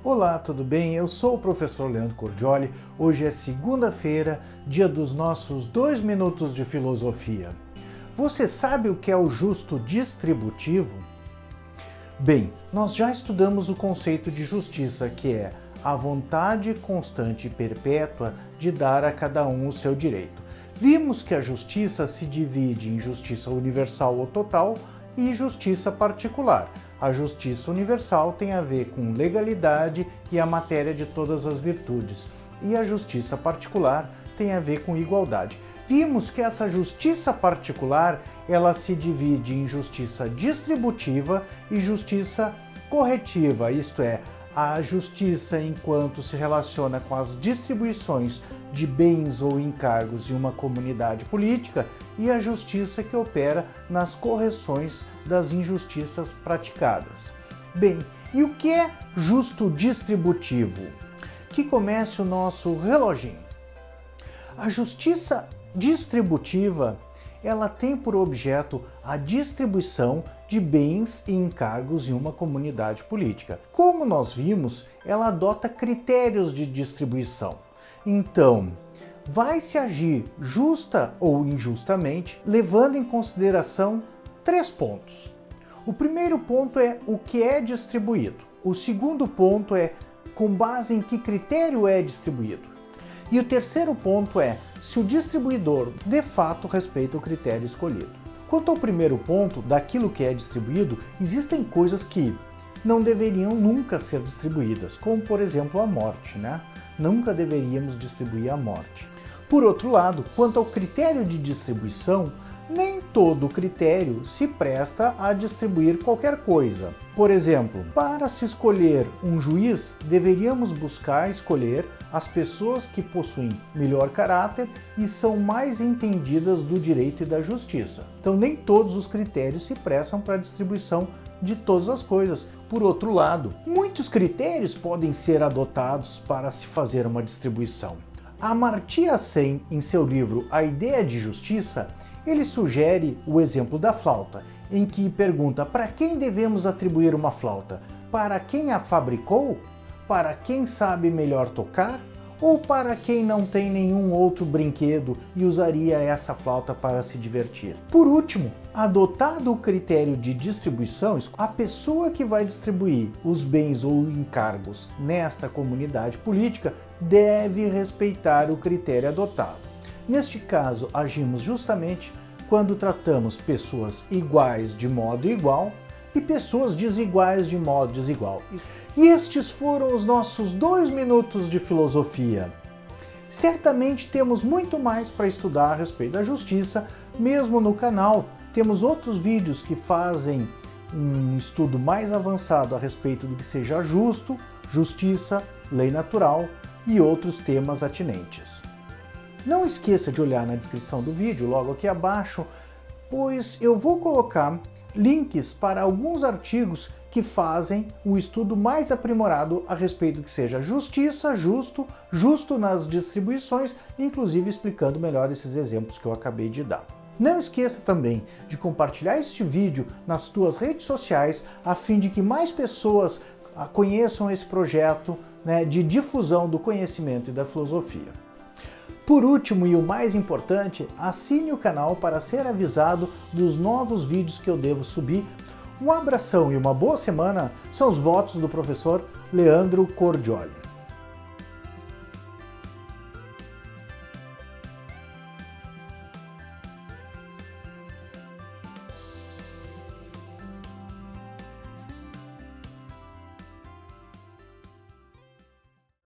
Olá, tudo bem? Eu sou o professor Leandro Cordioli. Hoje é segunda-feira, dia dos nossos 2 minutos de filosofia. Você sabe o que é o justo distributivo? Bem, nós já estudamos o conceito de justiça, que é a vontade constante e perpétua de dar a cada um o seu direito. Vimos que a justiça se divide em justiça universal ou total e justiça particular. A justiça universal tem a ver com legalidade e a matéria de todas as virtudes, e a justiça particular tem a ver com igualdade. Vimos que essa justiça particular, ela se divide em justiça distributiva e justiça corretiva, isto é, a justiça enquanto se relaciona com as distribuições de bens ou encargos de uma comunidade política e a justiça que opera nas correções das injustiças praticadas. Bem, e o que é justo distributivo? Que comece o nosso reloginho. A justiça distributiva, ela tem por objeto a distribuição de bens e encargos em uma comunidade política. Como nós vimos, ela adota critérios de distribuição. Então, vai se agir justa ou injustamente, levando em consideração 3 pontos. O primeiro ponto é o que é distribuído. O segundo ponto é com base em que critério é distribuído. E o terceiro ponto é se o distribuidor de fato respeita o critério escolhido. Quanto ao primeiro ponto, daquilo que é distribuído, existem coisas que não deveriam nunca ser distribuídas, como por exemplo a morte, né? Nunca deveríamos distribuir a morte. Por outro lado, quanto ao critério de distribuição, nem todo critério se presta a distribuir qualquer coisa. Por exemplo, para se escolher um juiz, deveríamos buscar escolher as pessoas que possuem melhor caráter e são mais entendidas do direito e da justiça. Então, nem todos os critérios se prestam para a distribuição de todas as coisas. Por outro lado, muitos critérios podem ser adotados para se fazer uma distribuição. Amartya Sen, em seu livro A Ideia de Justiça, ele sugere o exemplo da flauta, em que pergunta para quem devemos atribuir uma flauta? Para quem a fabricou? Para quem sabe melhor tocar? Ou para quem não tem nenhum outro brinquedo e usaria essa flauta para se divertir? Por último, adotado o critério de distribuição, a pessoa que vai distribuir os bens ou encargos nesta comunidade política deve respeitar o critério adotado. Neste caso, agimos justamente quando tratamos pessoas iguais de modo igual e pessoas desiguais de modo desigual. E estes foram os nossos 2 minutos de filosofia. Certamente temos muito mais para estudar a respeito da justiça, mesmo no canal. Temos outros vídeos que fazem um estudo mais avançado a respeito do que seja justo, justiça, lei natural e outros temas atinentes. Não esqueça de olhar na descrição do vídeo, logo aqui abaixo, pois eu vou colocar links para alguns artigos que fazem um estudo mais aprimorado a respeito do que seja justiça, justo nas distribuições, inclusive explicando melhor esses exemplos que eu acabei de dar. Não esqueça também de compartilhar este vídeo nas suas redes sociais, a fim de que mais pessoas conheçam esse projeto, de difusão do conhecimento e da filosofia. Por último e o mais importante, assine o canal para ser avisado dos novos vídeos que eu devo subir. Um abração e uma boa semana são os votos do professor Leandro Cordioli.